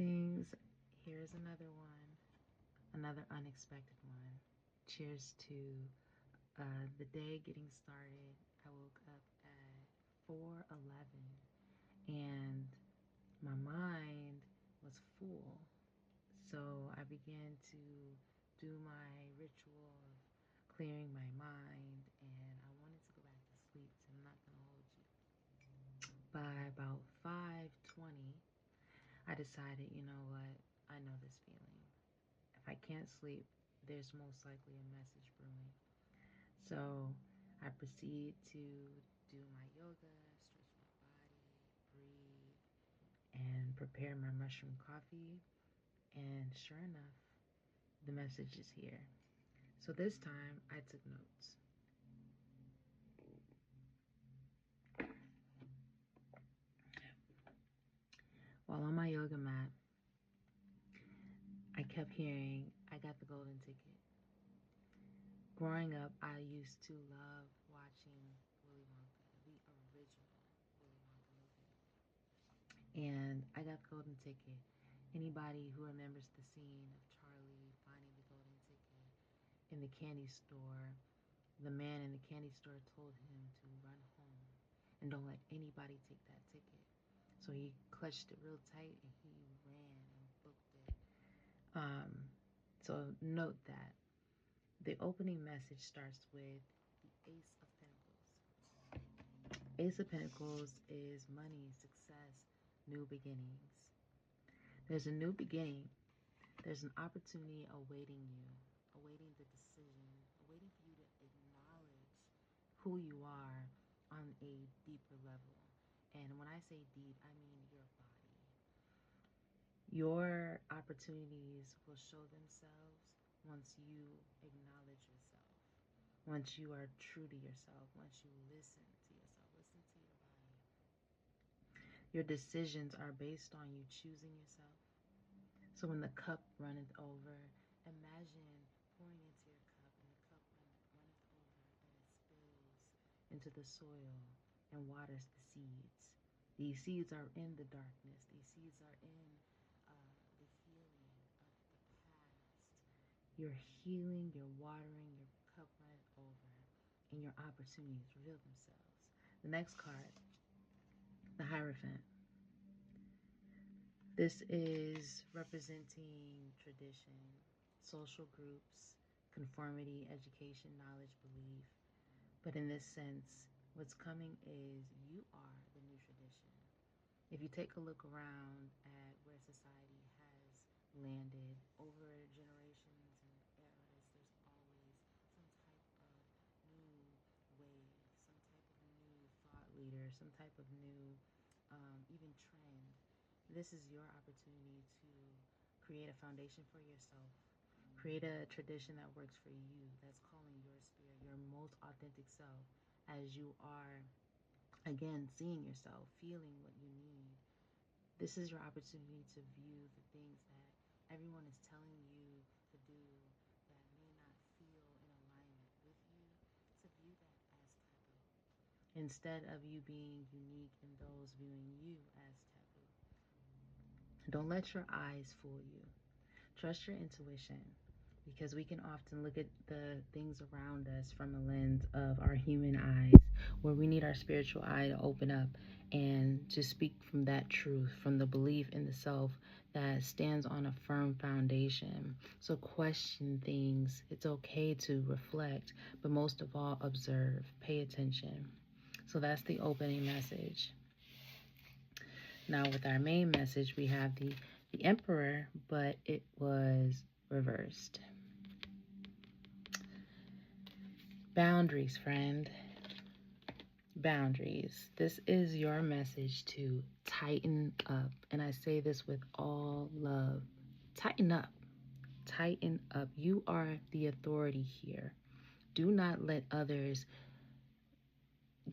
Blessings. Here's another one, another unexpected one. Cheers to the day getting started. I woke up at 4:11 and my mind was full. So I began to do my ritual of clearing my mind and I wanted to go back to sleep, so I'm not going to hold you. By about 5:20, I decided, you know what? I know this feeling. If I can't sleep, there's most likely a message brewing. So I proceed to do my yoga, stretch my body, breathe, and prepare my mushroom coffee. And sure enough, the message is here. So this time I took notes. While on my yoga mat, I kept hearing, I got the golden ticket. Growing up, I used to love watching Willy Wonka, the original Willy Wonka movie. And I got the golden ticket. Anybody who remembers the scene of Charlie finding the golden ticket in the candy store, the man in the candy store told him to run home and don't let anybody take that ticket. So he clutched it real tight and he ran and booked it. Um, so note that the opening message starts with the Ace of Pentacles. Ace of Pentacles is money, success, new beginnings. There's a new beginning. There's an opportunity awaiting you, awaiting the decision, awaiting for you to acknowledge who you are on a deeper level. And when I say deep, I mean your body. Your opportunities will show themselves once you acknowledge yourself, once you are true to yourself, once you listen to yourself, listen to your body. Your decisions are based on you choosing yourself. So when the cup runneth over, imagine pouring into your cup and the cup runneth over and it spills into the soil and waters the seeds. These seeds are in the darkness. These seeds are in the healing of the past. You're healing, you're watering, your cup runneth over, and your opportunities reveal themselves. The next card, the Hierophant. This is representing tradition, social groups, conformity, education, knowledge, belief. But in this sense, what's coming is you are the new tradition. If you take a look around at where society has landed over generations and eras, there's always some type of new wave, some type of new thought leader, some type of new even trend. This is your opportunity to create a foundation for yourself. Create a tradition that works for you, that's calling your spirit, your most authentic self, as you are, again, seeing yourself, feeling what you need. This is your opportunity to view the things that everyone is telling you to do that may not feel in alignment with you, to view that as taboo. Instead of you being unique and those viewing you as taboo. Don't let your eyes fool you. Trust your intuition, because we can often look at the things around us from a lens of our human eyes, where we need our spiritual eye to open up and to speak from that truth, from the belief in the self that stands on a firm foundation. So question things. It's okay to reflect, but most of all, observe, pay attention. So that's the opening message. Now with our main message, we have the Emperor, but it was reversed. Boundaries, friend. Boundaries. This is your message to tighten up. And I say this with all love. Tighten up. Tighten up. You are the authority here. Do not let others,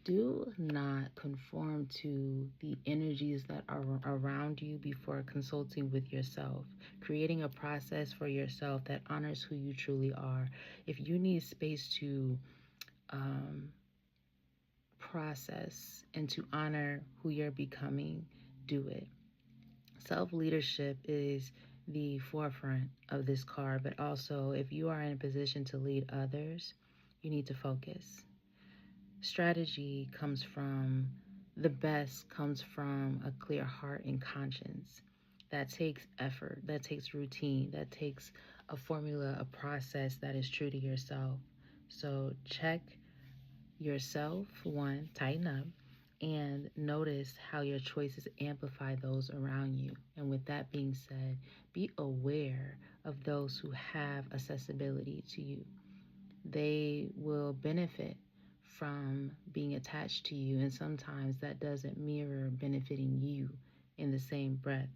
do not conform to the energies that are around you before consulting with yourself, creating a process for yourself that honors who you truly are. If you need space to process and to honor who you're becoming, do it. Self-leadership is the forefront of this card, but also if you are in a position to lead others, you need to focus. Strategy comes from the best comes from a clear heart and conscience. That takes effort, that takes routine, that takes a formula, a process that is true to yourself. So check yourself, one, tighten up, and notice how your choices amplify those around you. And with that being said, be aware of those who have accessibility to you. They will benefit from being attached to you, and sometimes that doesn't mirror benefiting you in the same breath.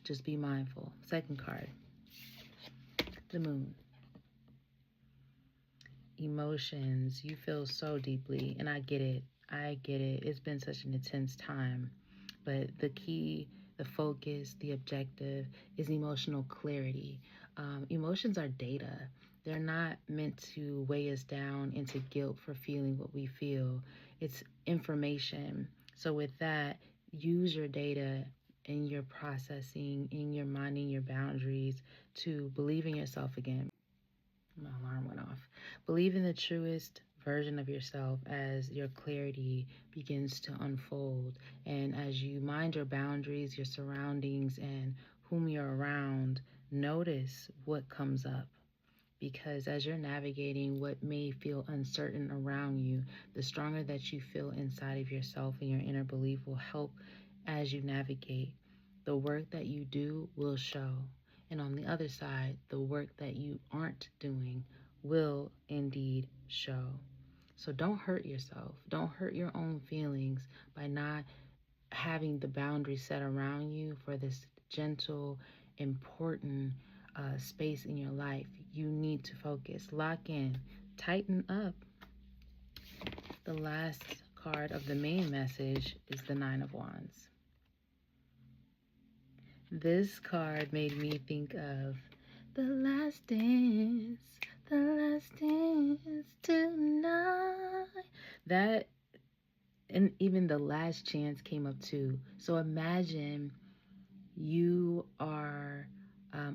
Just be mindful. Second card, the moon. Emotions, you feel so deeply, and I get it. I get it. It's been such an intense time. But the key, the focus, the objective is emotional clarity. Emotions are data. They're not meant to weigh us down into guilt for feeling what we feel. It's information. So with that, use your data in your processing, in your minding your boundaries to believe in yourself again. My alarm went off. Believe in the truest version of yourself as your clarity begins to unfold. And as you mind your boundaries, your surroundings, and whom you're around, notice what comes up. Because as you're navigating what may feel uncertain around you, the stronger that you feel inside of yourself and your inner belief will help as you navigate. The work that you do will show. And on the other side, the work that you aren't doing will indeed show. So don't hurt yourself. Don't hurt your own feelings by not having the boundaries set around you for this gentle, important space in your life. You need to focus, lock in, tighten up. The last card of the main message is the Nine of Wands. This card made me think of the last dance tonight. That, and even the last chance came up too. So imagine you are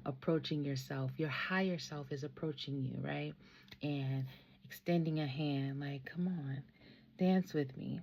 approaching yourself. Your higher self is approaching you, right? And extending a hand like, come on, dance with me.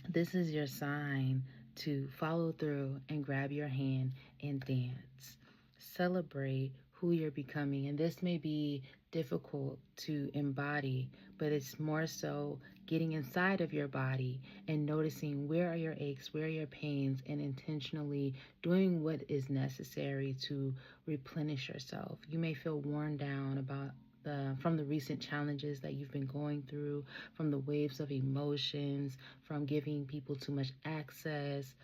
This is your sign to follow through and grab your hand and dance. Celebrate who you're becoming. And this may be difficult to embody, but it's more so getting inside of your body and noticing where are your aches, where are your pains, and intentionally doing what is necessary to replenish yourself. You may feel worn down from the recent challenges that you've been going through, from the waves of emotions, from giving people too much access.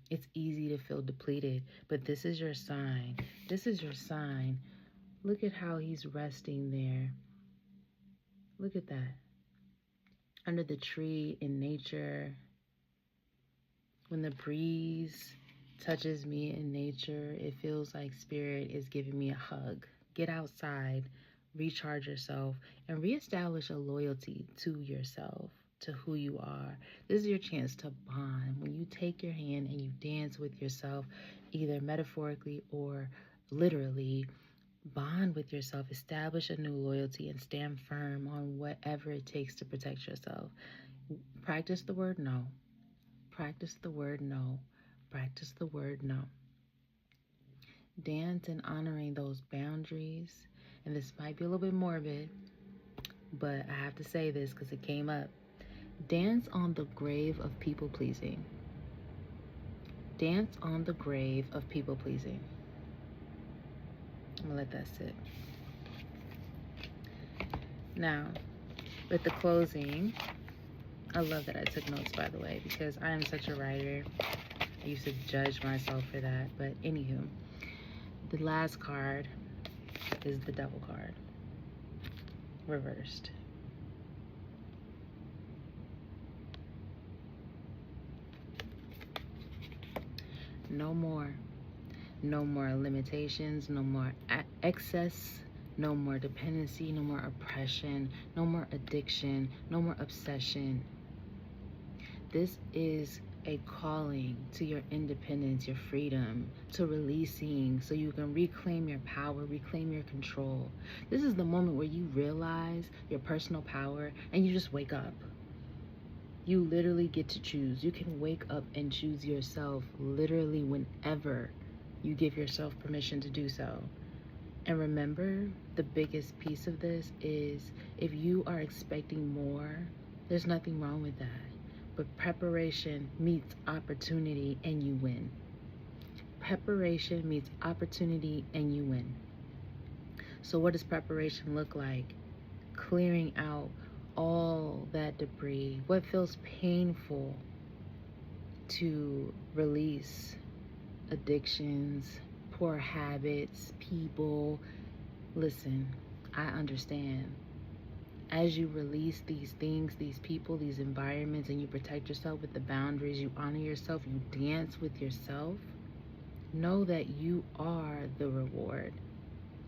It's easy to feel depleted, but this is your sign. This is your sign. Look at how he's resting there. Look at that. Under the tree in nature, when the breeze touches me in nature, it feels like spirit is giving me a hug. Get outside, recharge yourself, and reestablish a loyalty to yourself, to who you are. This is your chance to bond. When you take your hand and you dance with yourself, either metaphorically or literally, bond with yourself, establish a new loyalty, and stand firm on whatever it takes to protect yourself. Practice the word no. Practice the word no. Practice the word no. Dance in honoring those boundaries. And this might be a little bit morbid, but I have to say this because it came up. Dance on the grave of people pleasing. Dance on the grave of people pleasing. I'm gonna let that sit. Now, with the closing, I love that I took notes, by the way, because I am such a writer. I used to judge myself for that, but anywho, the last card is the Devil card, reversed. No more. No more limitations, no more excess, no more dependency, no more oppression, no more addiction, no more obsession. This is a calling to your independence, your freedom, to releasing so you can reclaim your power, reclaim your control. This is the moment where you realize your personal power and you just wake up. You literally get to choose. You can wake up and choose yourself literally whenever you give yourself permission to do so. And remember, the biggest piece of this is if you are expecting more, there's nothing wrong with that. But preparation meets opportunity and you win. Preparation meets opportunity and you win. So what does preparation look like? Clearing out all that debris, what feels painful to release, addictions, poor habits, people. Listen, I understand. As you release these things, these people, these environments, and you protect yourself with the boundaries, you honor yourself, you dance with yourself, know that you are the reward.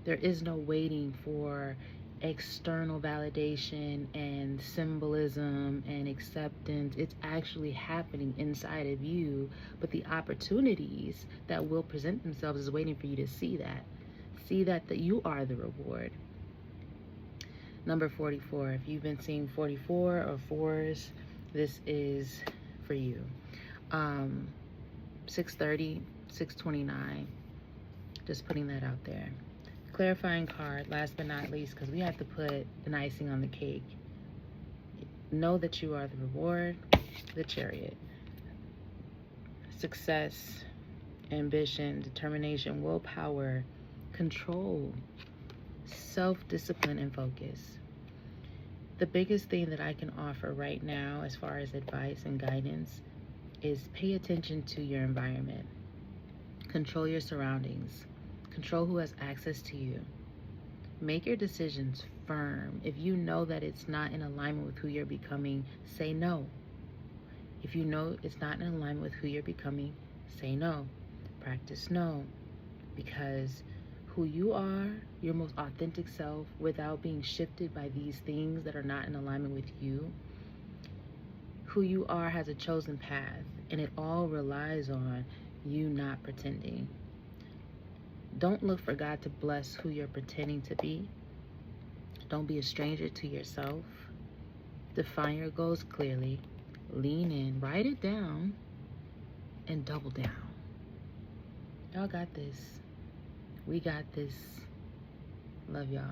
There is no waiting for external validation and symbolism and acceptance. It's actually happening inside of you, but the opportunities that will present themselves is waiting for you to see that. See that you are the reward. Number 44. If you've been seeing 44 or 4s, this is for you. 630, 629. Just putting that out there. Clarifying card, last but not least, because we have to put an icing on the cake. Know that you are the reward, the Chariot. Success, ambition, determination, willpower, control, self-discipline, and focus. The biggest thing that I can offer right now as far as advice and guidance is pay attention to your environment. Control your surroundings. Control who has access to you. Make your decisions firm. If you know that it's not in alignment with who you're becoming, say no. If you know it's not in alignment with who you're becoming, say no. Practice no. Because who you are, your most authentic self, without being shifted by these things that are not in alignment with you, who you are has a chosen path, and it all relies on you not pretending. Don't look for God to bless who you're pretending to be. Don't be a stranger to yourself. Define your goals clearly. Lean in, write it down, and double down. Y'all got this. We got this. Love y'all.